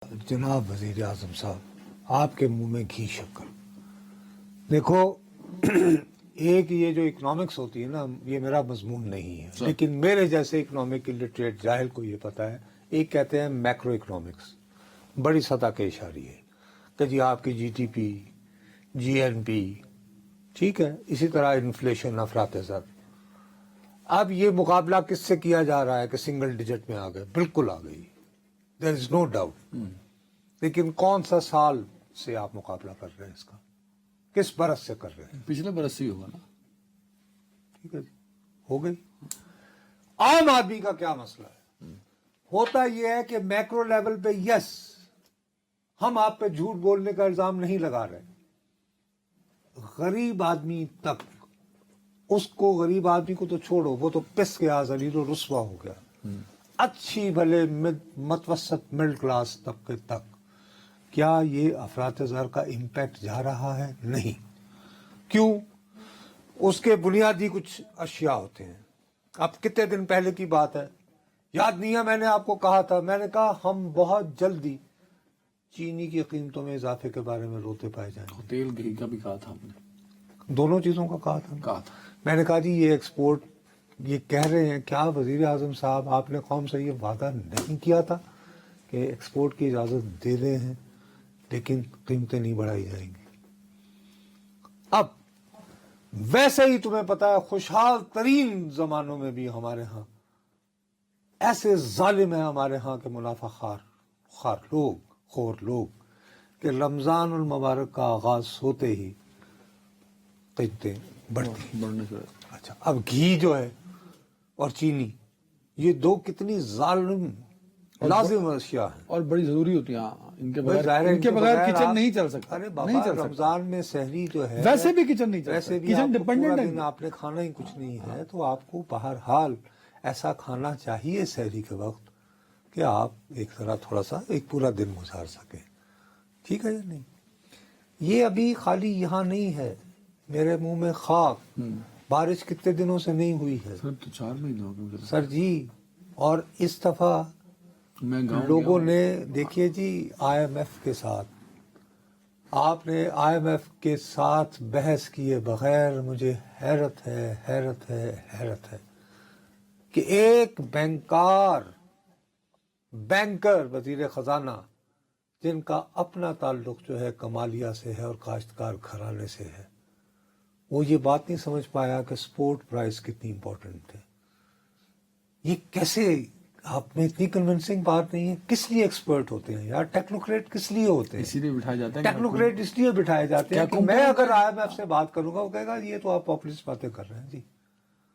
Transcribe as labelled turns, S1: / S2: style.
S1: جناب وزیر اعظم صاحب، آپ کے منہ میں گھی شکر. دیکھو ایک یہ جو اکنامکس ہوتی ہے نا، یہ میرا مضمون نہیں ہے، لیکن میرے جیسے اکنامک الٹریٹ جاہل کو یہ پتا ہے. ایک کہتے ہیں میکرو اکنامکس، بڑی سطح کے اشاریے ہے کہ جی آپ کی جی ٹی پی، جی این پی، ٹھیک ہے، اسی طرح انفلیشن، افراط زر. اب یہ مقابلہ کس سے کیا جا رہا ہے کہ سنگل ڈیجٹ میں آ گئے؟ بالکل آ گئی، دیر از نو ڈاؤٹ. لیکن کون سا سال سے آپ مقابلہ کر رہے ہیں اس کا؟ کس برس سے کر رہے ہیں؟
S2: پچھلے برس سے ہی ہوگا نا.
S1: ٹھیک ہے جی، ہو گئی. عام آدمی کا کیا مسئلہ ہے؟ ہوتا یہ ہے کہ میکرو لیول پہ یس، ہم آپ پہ جھوٹ بولنے کا الزام نہیں لگا رہے. غریب آدمی تک، اس کو غریب آدمی کو تو چھوڑو، وہ تو پس گیا، ذلیل و رسوا ہو گیا. اچھی بھلے متوسط مڈل کلاس طبقے تک کیا یہ افراط زر کا امپیکٹ جا رہا ہے؟ نہیں. کیوں؟ اس کے بنیادی کچھ اشیاء ہوتے ہیں. اب کتنے دن پہلے کی بات ہے، یاد نہیں ہے، میں نے آپ کو کہا تھا، میں نے کہا ہم بہت جلدی چینی کی قیمتوں میں اضافے کے بارے میں روتے پائے جائیں گے.
S2: تیل گھی کا بھی کہا تھا ہم نے،
S1: دونوں چیزوں کا کہا تھا. میں نے کہا جی یہ ایکسپورٹ، یہ کہہ رہے ہیں کیا وزیر اعظم صاحب، آپ نے قوم سے یہ وعدہ نہیں کیا تھا کہ ایکسپورٹ کی اجازت دے رہے ہیں لیکن قیمتیں نہیں بڑھائی جائیں گی. اب ویسے ہی تمہیں پتا ہے خوشحال ترین زمانوں میں بھی ہمارے ہاں ایسے ظالم ہیں، ہمارے ہاں کے منافع خور لوگ کہ رمضان المبارک کا آغاز ہوتے ہی قیمتیں بڑھنے سے. اچھا، اب گھی جو ہے اور چینی، یہ دو کتنی لازم اشیاء ہیں
S2: اور بڑی ضروری ہوتی ہیں. ان کے
S1: ان کے
S2: بغیر کچن نہیں چل سکتا.
S1: ارے بابا، رمضان میں سحری جو ہے
S2: ویسے بھی کچن نہیں چل
S1: ویسے
S2: سکتا،
S1: بھی
S2: کچن
S1: آپ کو پورا
S2: ڈیپینڈنٹ
S1: دن
S2: ہے.
S1: آپ نے کھانا ہی کچھ نہیں ہے، تو آپ کو بہرحال ایسا کھانا چاہیے سحری کے وقت کہ آپ ایک طرح تھوڑا سا ایک پورا دن گزار سکیں. ٹھیک ہے یا نہیں؟ یہ ابھی خالی یہاں نہیں ہے، میرے منہ میں خاک. بارش کتنے دنوں سے نہیں ہوئی ہے
S2: سر تو 4 مہینے ہو گئے
S1: سر جی. اور اس دفعہ
S2: میں گاؤں
S1: لوگوں نے دیکھیے جی، آئی ایم ایف کے ساتھ، آپ نے آئی ایم ایف کے ساتھ بحث کیے بغیر، مجھے حیرت ہے کہ ایک بینکر وزیر خزانہ جن کا اپنا تعلق جو ہے کمالیہ سے ہے اور کاشتکار گھرانے سے ہے، وہ یہ بات نہیں سمجھ پایا کہ سپورٹ پرائز کتنی امپورٹنٹ ہے. یہ کیسے؟ آپ میں اتنی کنونسنگ بات نہیں ہے. کس لیے ایکسپرٹ ہوتے ہیں یار؟ ٹیکنوکریٹ کس لیے ہوتے ہیں؟
S2: اسی لیے بٹھایا جاتا ہے.
S1: ٹیکنوکریٹ اس لیے بٹھائے جاتے ہیں کہ میں اگر آئی ایم ایف سے بات کروں گا، وہ کہے گا یہ تو آپ پاپولسٹ باتیں کر رہے ہیں جی.